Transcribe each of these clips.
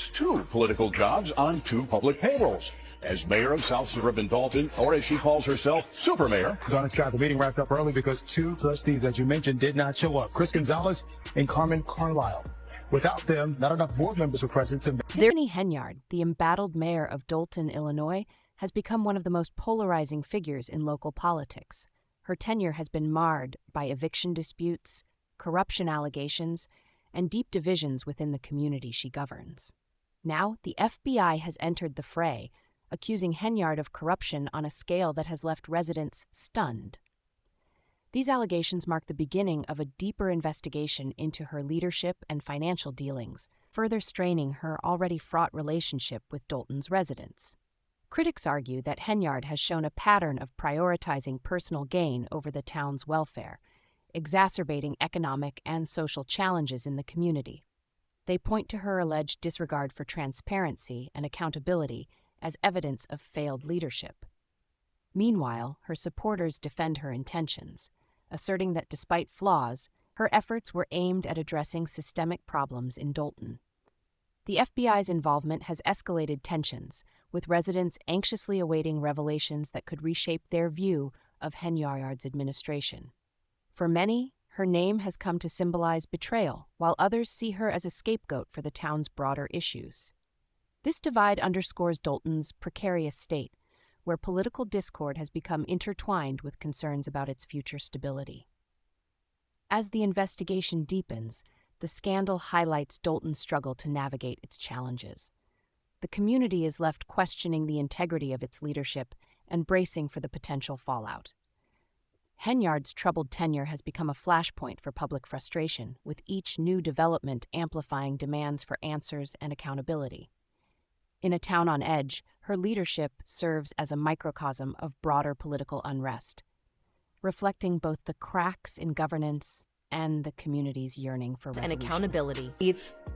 works 2 political jobs on 2 public payrolls. As mayor of South Suburban Dolton, or as she calls herself, Super Mayor. Donna Scott, the meeting wrapped up early because 2 trustees, as you mentioned, did not show up. Chris Gonzalez and Carmen Carlisle. Without them, not enough board members were present. Tiffany Henyard, the embattled mayor of Dolton, Illinois, has become one of the most polarizing figures in local politics. Her tenure has been marred by eviction disputes, corruption allegations, and deep divisions within the community she governs. Now, the FBI has entered the fray, accusing Henyard of corruption on a scale that has left residents stunned. These allegations mark the beginning of a deeper investigation into her leadership and financial dealings, further straining her already fraught relationship with Dolton's residents. Critics argue that Henyard has shown a pattern of prioritizing personal gain over the town's welfare, exacerbating economic and social challenges in the community. They point to her alleged disregard for transparency and accountability as evidence of failed leadership. Meanwhile, her supporters defend her intentions, asserting that despite flaws, her efforts were aimed at addressing systemic problems in Dolton. The FBI's involvement has escalated tensions, with residents anxiously awaiting revelations that could reshape their view of Henyard's administration. For many, her name has come to symbolize betrayal, while others see her as a scapegoat for the town's broader issues. This divide underscores Dolton's precarious state, where political discord has become intertwined with concerns about its future stability. As the investigation deepens, the scandal highlights Dolton's struggle to navigate its challenges. The community is left questioning the integrity of its leadership and bracing for the potential fallout. Henyard's troubled tenure has become a flashpoint for public frustration, with each new development amplifying demands for answers and accountability. In a town on edge, her leadership serves as a microcosm of broader political unrest, reflecting both the cracks in governance and the community's yearning for resolution. And accountability.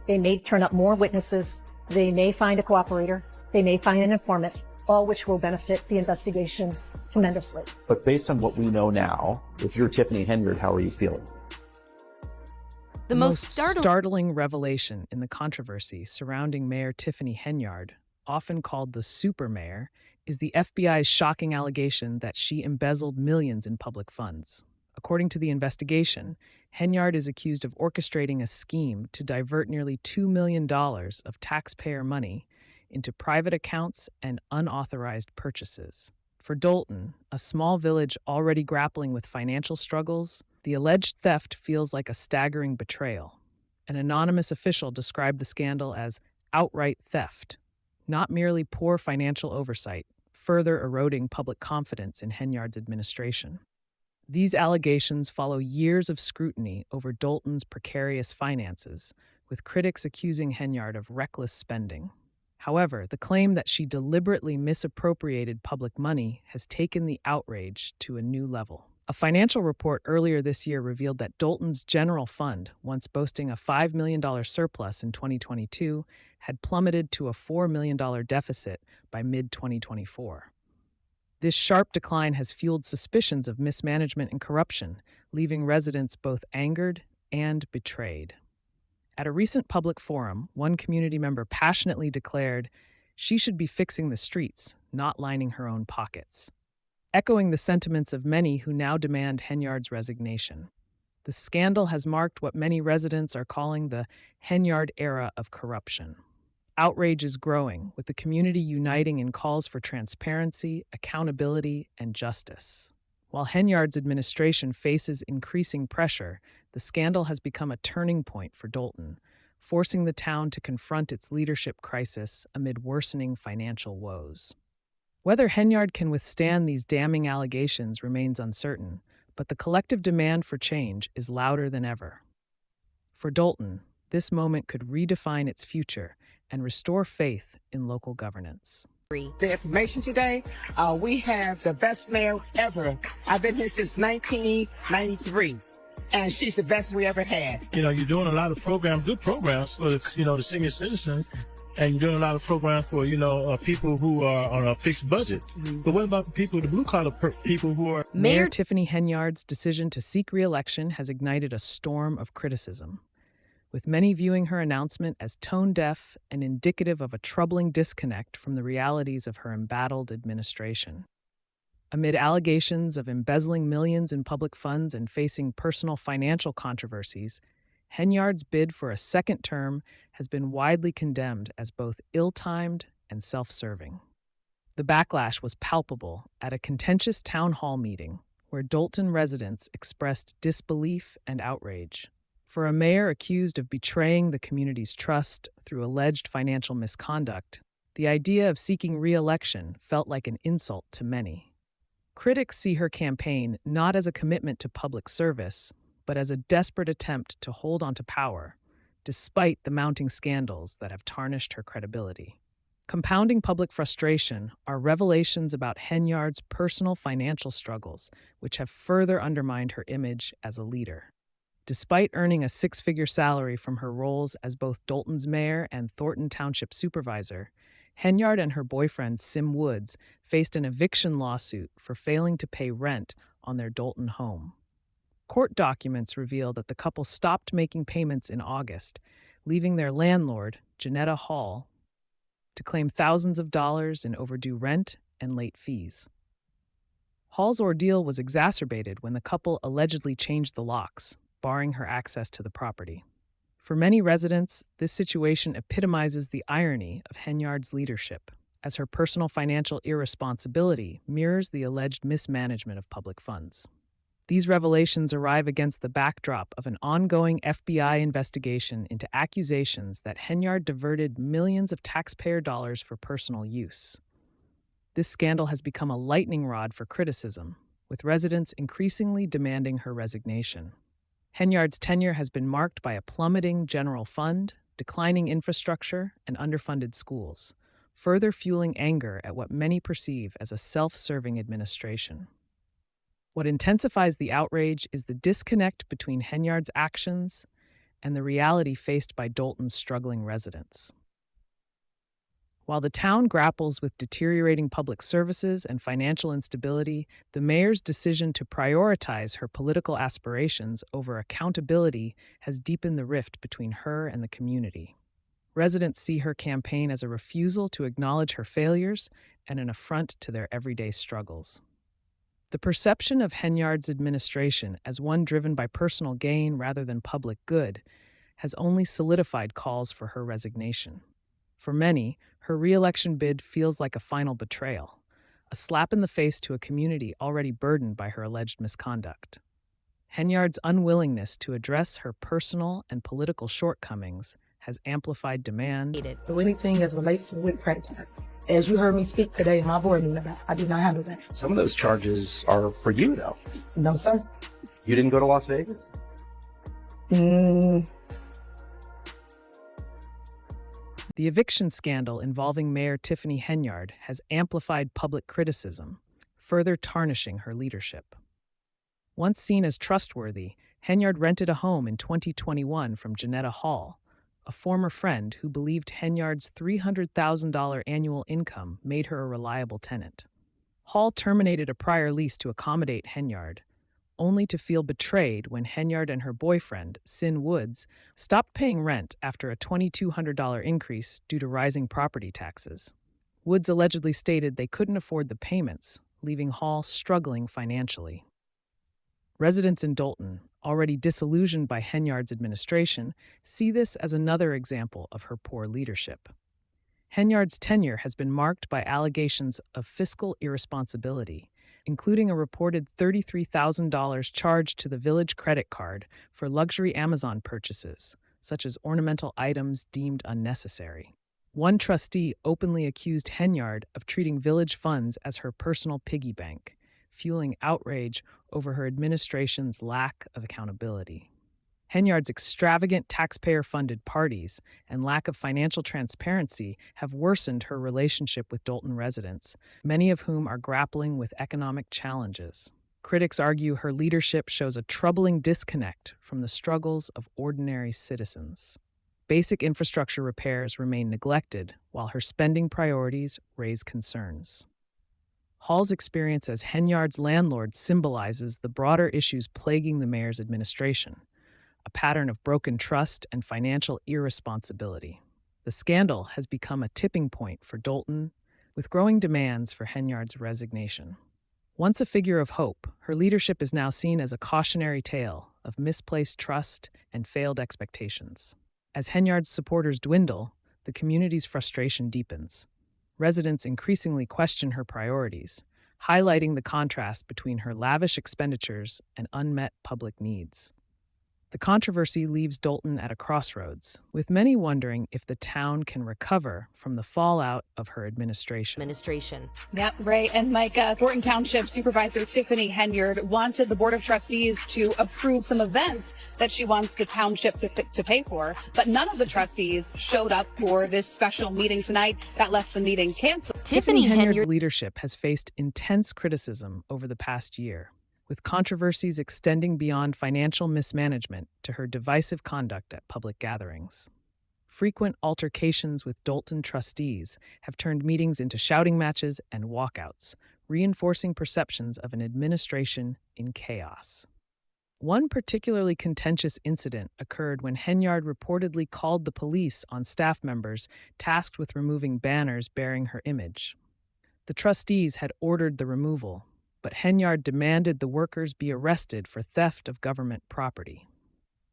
They may turn up more witnesses, they may find a cooperator, they may find an informant, all which will benefit the investigation tremendously. But based on what we know now, if you're Tiffany Henyard, how are you feeling? The most startling revelation in the controversy surrounding Mayor Tiffany Henyard, often called the Super Mayor, is the FBI's shocking allegation that she embezzled millions in public funds. According to the investigation, Henyard is accused of orchestrating a scheme to divert nearly $2 million of taxpayer money into private accounts and unauthorized purchases. For Dolton, a small village already grappling with financial struggles, the alleged theft feels like a staggering betrayal. An anonymous official described the scandal as outright theft, not merely poor financial oversight, further eroding public confidence in Henyard's administration. These allegations follow years of scrutiny over Dolton's precarious finances, with critics accusing Henyard of reckless spending. However, the claim that she deliberately misappropriated public money has taken the outrage to a new level. A financial report earlier this year revealed that Dolton's general fund, once boasting a $5 million surplus in 2022, had plummeted to a $4 million deficit by mid-2024. This sharp decline has fueled suspicions of mismanagement and corruption, leaving residents both angered and betrayed. At a recent public forum, one community member passionately declared she should be fixing the streets, not lining her own pockets, echoing the sentiments of many who now demand Henyard's resignation. The scandal has marked what many residents are calling the Henyard era of corruption. Outrage is growing, with the community uniting in calls for transparency, accountability, and justice. While Henyard's administration faces increasing pressure, the scandal has become a turning point for Dolton, forcing the town to confront its leadership crisis amid worsening financial woes. Whether Henyard can withstand these damning allegations remains uncertain, but the collective demand for change is louder than ever. For Dolton, this moment could redefine its future and restore faith in local governance. The information today, we have the best mayor ever. I've been here since 1993, and she's the best we ever had. You know, you're doing a lot of programs, good programs for, the senior citizen, and you're doing a lot of programs for, people who are on a fixed budget. But what about the people, the blue-collar people who are... Mayor Tiffany Henyard's decision to seek re-election has ignited a storm of criticism. with many viewing her announcement as tone-deaf and indicative of a troubling disconnect from the realities of her embattled administration. Amid allegations of embezzling millions in public funds and facing personal financial controversies, Henyard's bid for a second term has been widely condemned as both ill-timed and self-serving. The backlash was palpable at a contentious town hall meeting where Dolton residents expressed disbelief and outrage. For a mayor accused of betraying the community's trust through alleged financial misconduct, the idea of seeking re-election felt like an insult to many. Critics see her campaign not as a commitment to public service, but as a desperate attempt to hold onto power, despite the mounting scandals that have tarnished her credibility. Compounding public frustration are revelations about Henyard's personal financial struggles, which have further undermined her image as a leader. Despite earning a six-figure salary from her roles as both Dolton's mayor and Thornton Township supervisor, Henyard and her boyfriend, Sim Woods, faced an eviction lawsuit for failing to pay rent on their Dolton home. Court documents reveal that the couple stopped making payments in August, leaving their landlord, Janetta Hall, to claim thousands of dollars in overdue rent and late fees. Hall's ordeal was exacerbated when the couple allegedly changed the locks, barring her access to the property. For many residents, this situation epitomizes the irony of Henyard's leadership, as her personal financial irresponsibility mirrors the alleged mismanagement of public funds. These revelations arrive against the backdrop of an ongoing FBI investigation into accusations that Henyard diverted millions of taxpayer dollars for personal use. This scandal has become a lightning rod for criticism, with residents increasingly demanding her resignation. Henyard's tenure has been marked by a plummeting general fund, declining infrastructure, and underfunded schools, further fueling anger at what many perceive as a self-serving administration. What intensifies the outrage is the disconnect between Henyard's actions and the reality faced by Dolton's struggling residents. While the town grapples with deteriorating public services and financial instability, the mayor's decision to prioritize her political aspirations over accountability has deepened the rift between her and the community. Residents see her campaign as a refusal to acknowledge her failures and an affront to their everyday struggles. The perception of Henyard's administration as one driven by personal gain rather than public good has only solidified calls for her resignation. For many, her re-election bid feels like a final betrayal, a slap in the face to a community already burdened by her alleged misconduct. Henyard's unwillingness to address her personal and political shortcomings has amplified demand. So anything as relates to with credit cards. As you heard me speak today in my board meeting about, I did not handle that. Some of those charges are for you, though. No, sir. You didn't go to Las Vegas? The eviction scandal involving Mayor Tiffany Henyard has amplified public criticism, further tarnishing her leadership. Once seen as trustworthy, Henyard rented a home in 2021 from Janetta Hall, a former friend who believed Henyard's $300,000 annual income made her a reliable tenant. Hall terminated a prior lease to accommodate Henyard, only to feel betrayed when Henyard and her boyfriend, Sim Woods, stopped paying rent after a $2,200 increase due to rising property taxes. Woods allegedly stated they couldn't afford the payments, leaving Hall struggling financially. Residents in Dolton, already disillusioned by Henyard's administration, see this as another example of her poor leadership. Henyard's tenure has been marked by allegations of fiscal irresponsibility, including a reported $33,000 charged to the village credit card for luxury Amazon purchases, such as ornamental items deemed unnecessary. One trustee openly accused Henyard of treating village funds as her personal piggy bank, fueling outrage over her administration's lack of accountability. Henyard's extravagant taxpayer-funded parties and lack of financial transparency have worsened her relationship with Dolton residents, many of whom are grappling with economic challenges. Critics argue her leadership shows a troubling disconnect from the struggles of ordinary citizens. Basic infrastructure repairs remain neglected, while her spending priorities raise concerns. Hall's experience as Henyard's landlord symbolizes the broader issues plaguing the mayor's administration: a pattern of broken trust and financial irresponsibility. The scandal has become a tipping point for Dolton, with growing demands for Henyard's resignation. Once a figure of hope, her leadership is now seen as a cautionary tale of misplaced trust and failed expectations. As Henyard's supporters dwindle, the community's frustration deepens. Residents increasingly question her priorities, highlighting the contrast between her lavish expenditures and unmet public needs. The controversy leaves Dolton at a crossroads, with many wondering if the town can recover from the fallout of her administration. Yep, Ray and Micah. Thornton Township Supervisor Tiffany Henyard wanted the Board of Trustees to approve some events that she wants the township to pay for, but none of the trustees showed up for this special meeting tonight. That left the meeting canceled. Tiffany Henyard's leadership has faced intense criticism over the past year, with controversies extending beyond financial mismanagement to her divisive conduct at public gatherings. Frequent altercations with Dolton trustees have turned meetings into shouting matches and walkouts, reinforcing perceptions of an administration in chaos. One particularly contentious incident occurred when Henyard reportedly called the police on staff members tasked with removing banners bearing her image. The trustees had ordered the removal, but Henyard demanded the workers be arrested for theft of government property.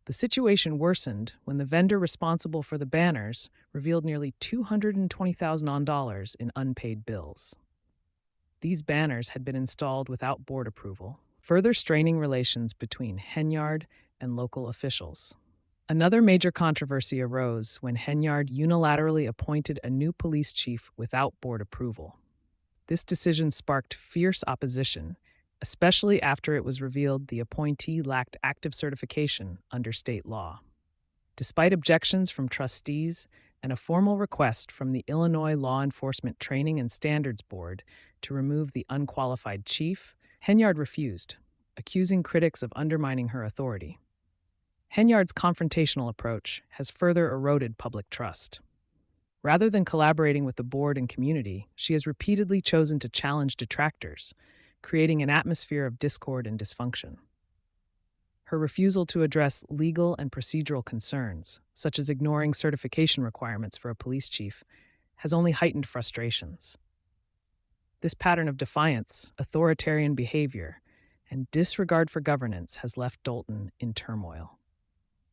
The situation worsened when the vendor responsible for the banners revealed nearly $220,000 in unpaid bills. These banners had been installed without board approval, further straining relations between Henyard and local officials. Another major controversy arose when Henyard unilaterally appointed a new police chief without board approval. This decision sparked fierce opposition, especially after it was revealed the appointee lacked active certification under state law. Despite objections from trustees and a formal request from the Illinois Law Enforcement Training and Standards Board to remove the unqualified chief, Henyard refused, accusing critics of undermining her authority. Henyard's confrontational approach has further eroded public trust. Rather than collaborating with the board and community, she has repeatedly chosen to challenge detractors, creating an atmosphere of discord and dysfunction. Her refusal to address legal and procedural concerns, such as ignoring certification requirements for a police chief, has only heightened frustrations. This pattern of defiance, authoritarian behavior, and disregard for governance has left Dolton in turmoil.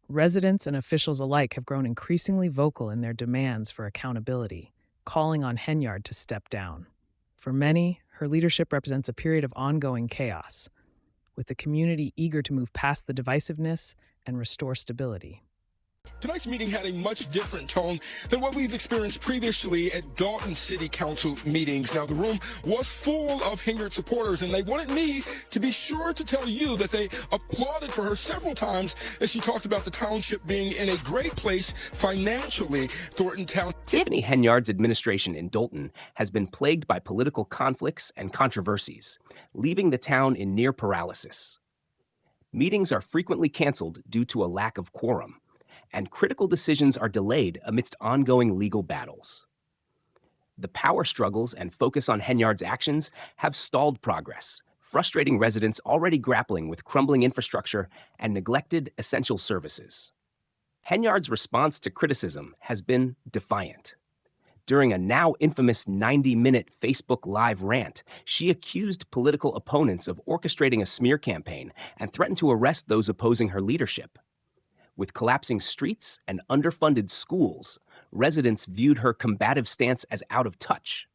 Residents and officials alike have grown increasingly vocal in their demands for accountability, calling on Henyard to step down. For many, her leadership represents a period of ongoing chaos, with the community eager to move past the divisiveness and restore stability. Tonight's meeting had a much different tone than what we've experienced previously at Dolton City Council meetings. Now, the room was full of Henyard supporters, and they wanted me to be sure to tell you that they applauded for her several times as she talked about the township being in a great place financially. Thornton Township. Tiffany Henyard's administration in Dolton has been plagued by political conflicts and controversies, leaving the town in near paralysis. Meetings are frequently canceled due to a lack of quorum, and critical decisions are delayed amidst ongoing legal battles. The power struggles and focus on Henyard's actions have stalled progress, frustrating residents already grappling with crumbling infrastructure and neglected essential services. Henyard's response to criticism has been defiant. During a now infamous 90-minute Facebook Live rant, she accused political opponents of orchestrating a smear campaign and threatened to arrest those opposing her leadership. With collapsing streets and underfunded schools, residents viewed her combative stance as out of touch.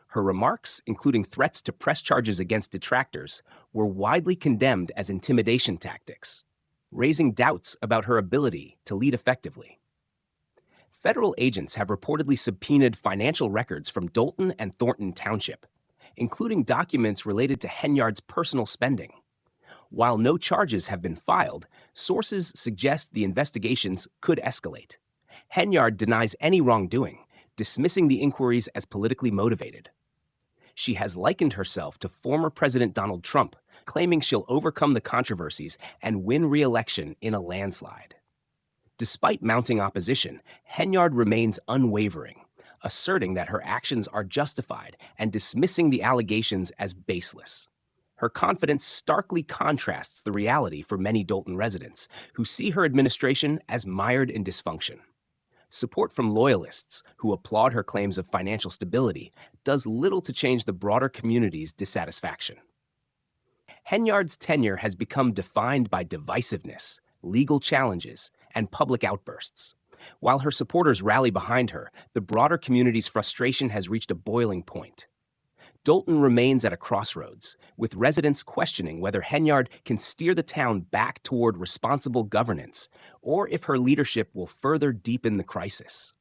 Her remarks, including threats to press charges against detractors, were widely condemned as intimidation tactics, raising doubts about her ability to lead effectively. Federal agents have reportedly subpoenaed financial records from Dolton and Thornton Township, including documents related to Henyard's personal spending. While no charges have been filed, sources suggest the investigations could escalate. Henyard denies any wrongdoing, dismissing the inquiries as politically motivated. She has likened herself to former President Donald Trump, claiming she'll overcome the controversies and win re-election in a landslide. Despite mounting opposition, Henyard remains unwavering, asserting that her actions are justified and dismissing the allegations as baseless. Her confidence starkly contrasts the reality for many Dolton residents who see her administration as mired in dysfunction. Support from loyalists who applaud her claims of financial stability does little to change the broader community's dissatisfaction. Henyard's tenure has become defined by divisiveness, legal challenges, and public outbursts. While her supporters rally behind her, the broader community's frustration has reached a boiling point. Dolton remains at a crossroads, with residents questioning whether Henyard can steer the town back toward responsible governance, or if her leadership will further deepen the crisis.